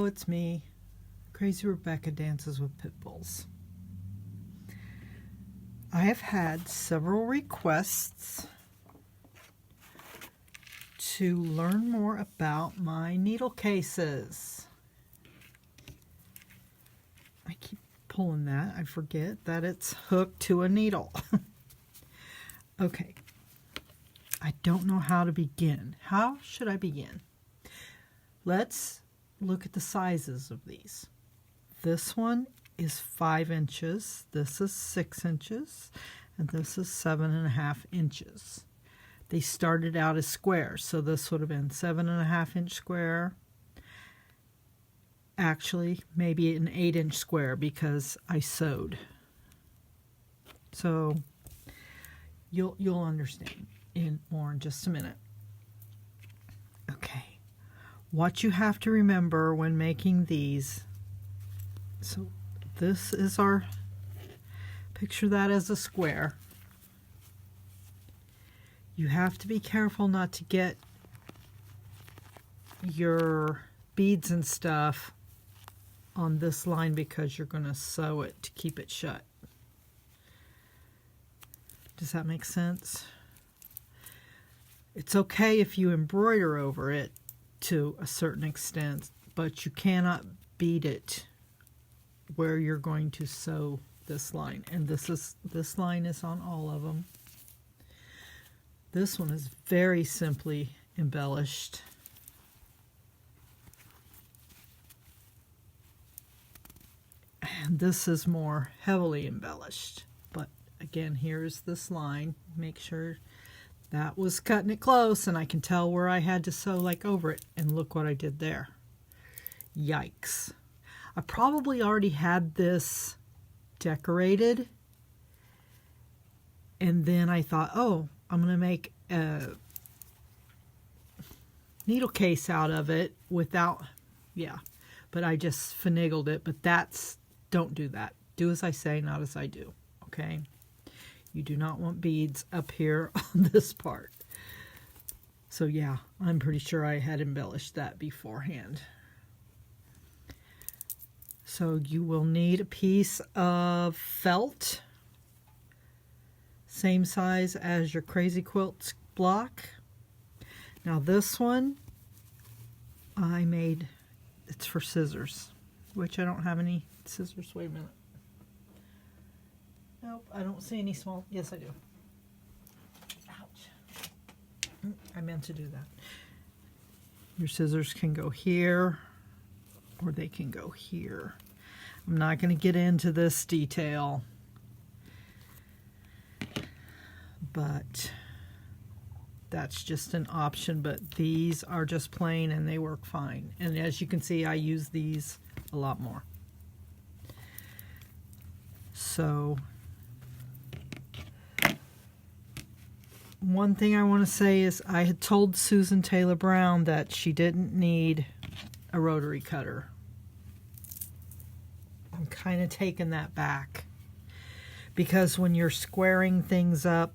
it's me, Crazy Rebecca Dances with Pitbulls. I have had several requests to learn more about my needle cases. I keep pulling that. I forget that it's hooked to a needle. Okay. I don't know how to begin. How should I begin? Let's look at the sizes of these. This one is 5 inches, this is 6 inches, and this is 7.5 inches. They started out as squares, so this would have been 7.5 inch square. Actually, maybe an 8 inch square because I sewed. So you'll understand more in just a minute. Okay, what you have to remember when making these, so this is our, picture that as a square. You have to be careful not to get your beads and stuff on this line because you're going to sew it to keep it shut. Does that make sense? It's okay if you embroider over it to a certain extent, but you cannot bead it where you're going to sew this line. And this line is on all of them. This one is very simply embellished. And this is more heavily embellished. But again, here's this line. Make sure that was cutting it close, and I can tell where I had to sew like over it. And look what I did there. Yikes. I probably already had this decorated. And then I thought, oh, I'm going to make a needle case out of it without, but I just finagled it. But don't do that. Do as I say, not as I do, okay? You do not want beads up here on this part. So yeah, I'm pretty sure I had embellished that beforehand. So you will need a piece of felt, same size as your Crazy Quilt block. Now this one, I made, it's for scissors, which I don't have any scissors. Wait a minute. Nope, I don't see any small. Yes, I do. Ouch. I meant to do that. Your scissors can go here, or they can go here. I'm not going to get into this detail, but that's just an option. But these are just plain and they work fine. And as you can see, I use these a lot more. So one thing I want to say is I had told Susan Taylor Brown that she didn't need a rotary cutter. I'm kind of taking that back because when you're squaring things up,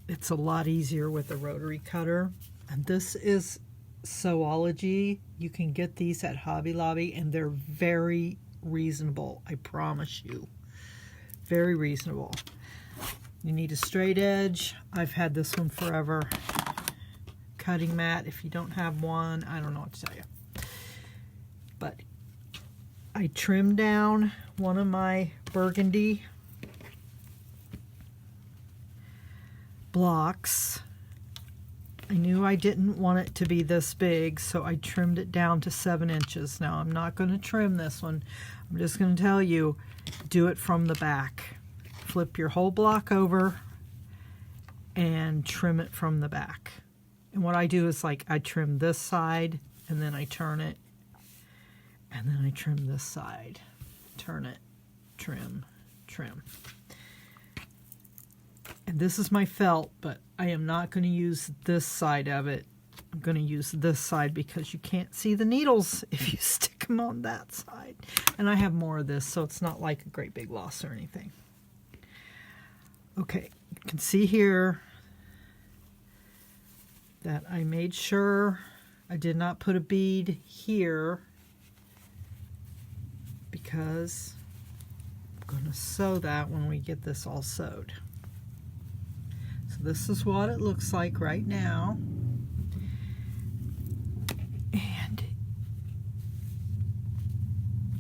it's a lot easier with a rotary cutter. And this is Sewology. You can get these at Hobby Lobby and they're very reasonable. I promise you. Very reasonable. You need a straight edge. I've had this one forever. Cutting mat. If you don't have one, I don't know what to tell you. But I trimmed down one of my burgundy blocks. I knew I didn't want it to be this big, so I trimmed it down to 7 inches. Now, I'm not going to trim this one. I'm just going to tell you, do it from the back. Flip your whole block over and trim it from the back. And what I do is like I trim this side and then I turn it and then I trim this side. Turn it, trim, trim. And this is my felt, but I am not going to use this side of it. I'm going to use this side because you can't see the needles if you stick them on that side. And I have more of this, so it's not like a great big loss or anything. Okay, you can see here that I made sure I did not put a bead here because I'm going to sew that when we get this all sewed. So this is what it looks like right now. And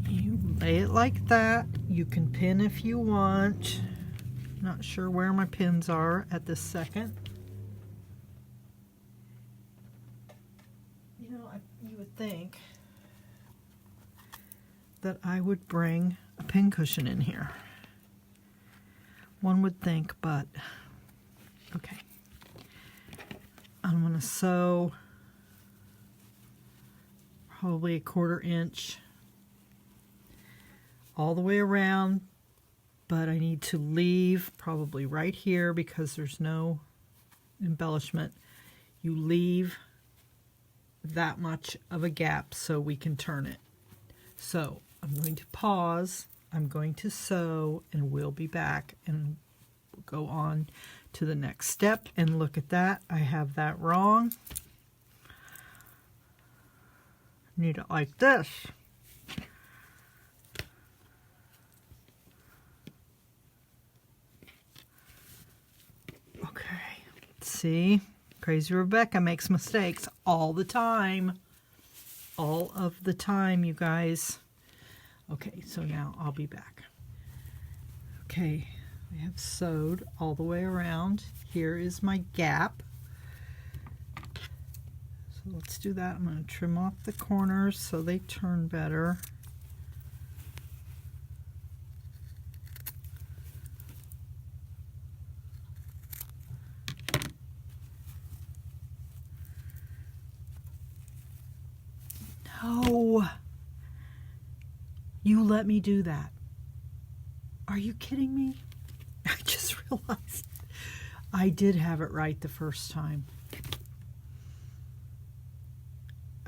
you lay it like that. You can pin if you want. Not sure where my pins are at this second. You know, you would think that I would bring a pin cushion in here. One would think, but okay. I'm going to sew probably a 1/4 inch all the way around, but I need to leave probably right here because there's no embellishment. You leave that much of a gap so we can turn it. So I'm going to pause, I'm going to sew, and we'll be back and we'll go on to the next step. And look at that, I have that wrong. Need it like this. Okay, see, Crazy Rebecca makes mistakes all the time. All of the time, you guys. Okay, so now I'll be back. Okay, I have sewed all the way around. Here is my gap. So let's do that. I'm going to trim off the corners so they turn better. No! You let me do that. Are you kidding me? I just realized I did have it right the first time.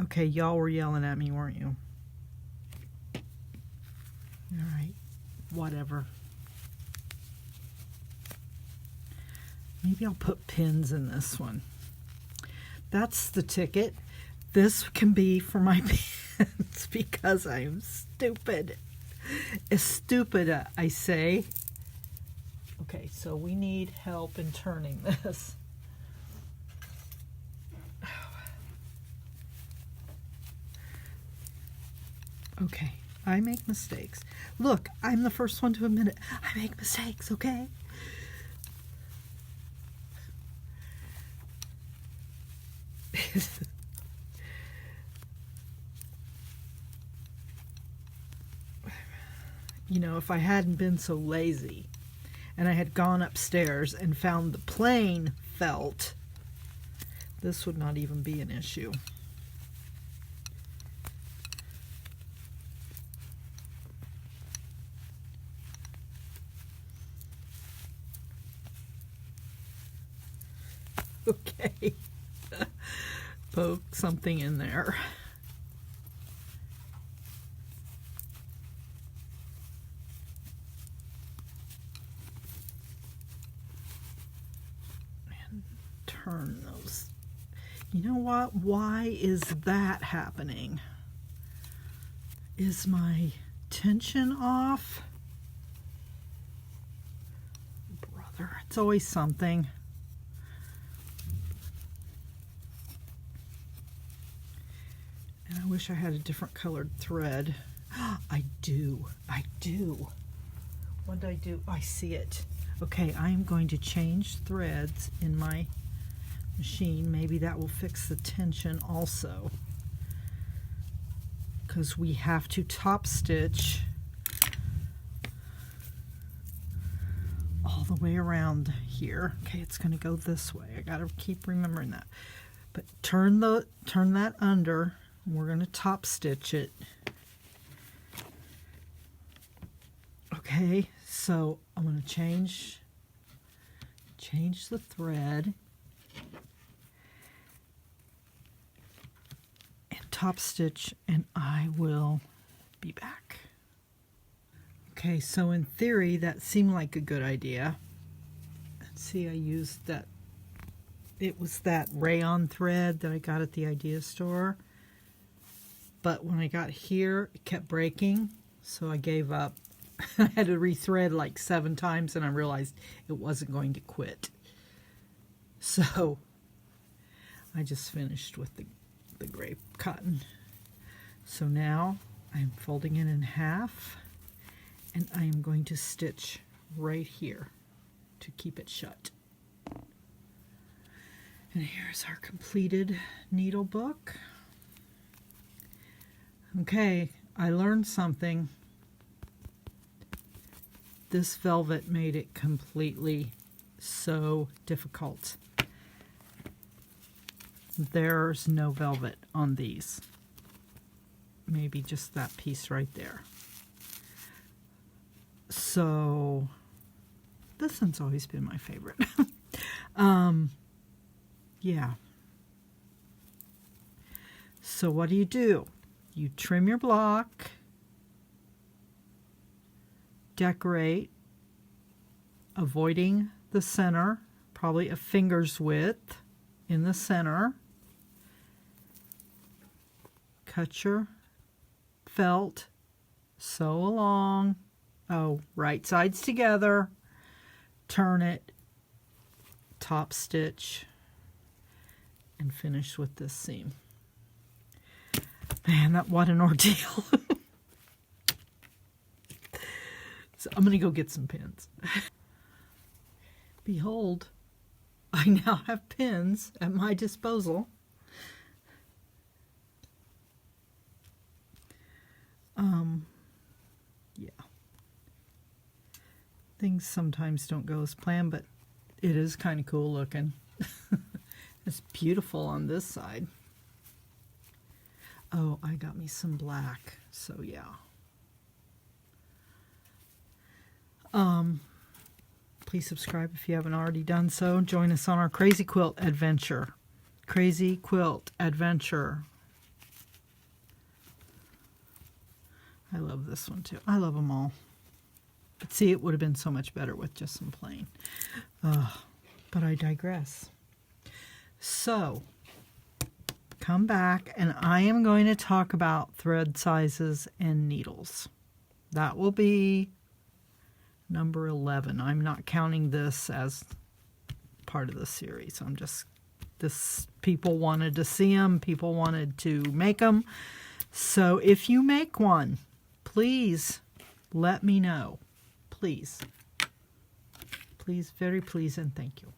Okay, y'all were yelling at me, weren't you? All right, whatever. Maybe I'll put pins in this one. That's the ticket. This can be for my pins because I'm stupid. It's stupid, I say. Okay, so we need help in turning this. Okay, I make mistakes. Look, I'm the first one to admit it. I make mistakes, okay? You know, if I hadn't been so lazy and I had gone upstairs and found the plain felt, this would not even be an issue. Okay. Poke something in there. And turn those. You know what? Why is that happening? Is my tension off? Brother, it's always something. I wish I had a different colored thread. I do. What did I do? I see it. Okay, I'm going to change threads in my machine. Maybe that will fix the tension also. Because we have to top stitch all the way around here. Okay, it's going to go this way. I got to keep remembering that. But turn that under. We're going to top stitch it. Okay, so I'm going to change the thread and top stitch, and I will be back. Okay, so in theory that seemed like a good idea. Let's see, I used that, it was that rayon thread that I got at the idea store. But when I got here, it kept breaking. So I gave up. I had to rethread like 7 times and I realized it wasn't going to quit. So I just finished with the gray cotton. So now I'm folding it in half and I am going to stitch right here to keep it shut. And here's our completed needle book. Okay, I learned something. This velvet made it completely so difficult. There's no velvet on these. Maybe just that piece right there. So this one's always been my favorite. Yeah. So what do? You trim your block, decorate, avoiding the center, probably a finger's width in the center. Cut your felt, sew along. Oh, right sides together. Turn it, top stitch, and finish with this seam. Man, what an ordeal. So I'm going to go get some pins. Behold, I now have pins at my disposal. Yeah. Things sometimes don't go as planned, but it is kind of cool looking. It's beautiful on this side. Oh, I got me some black, so yeah. Please subscribe if you haven't already done so. Join us on our Crazy Quilt adventure. Crazy Quilt adventure. I love this one too. I love them all. But see, it would have been so much better with just some plain. But I digress. So, come back and I am going to talk about thread sizes and needles. That will be number 11. I'm not counting this as part of the series. People wanted to see them. People wanted to make them. So if you make one, please let me know. Please. Please, very please, and thank you.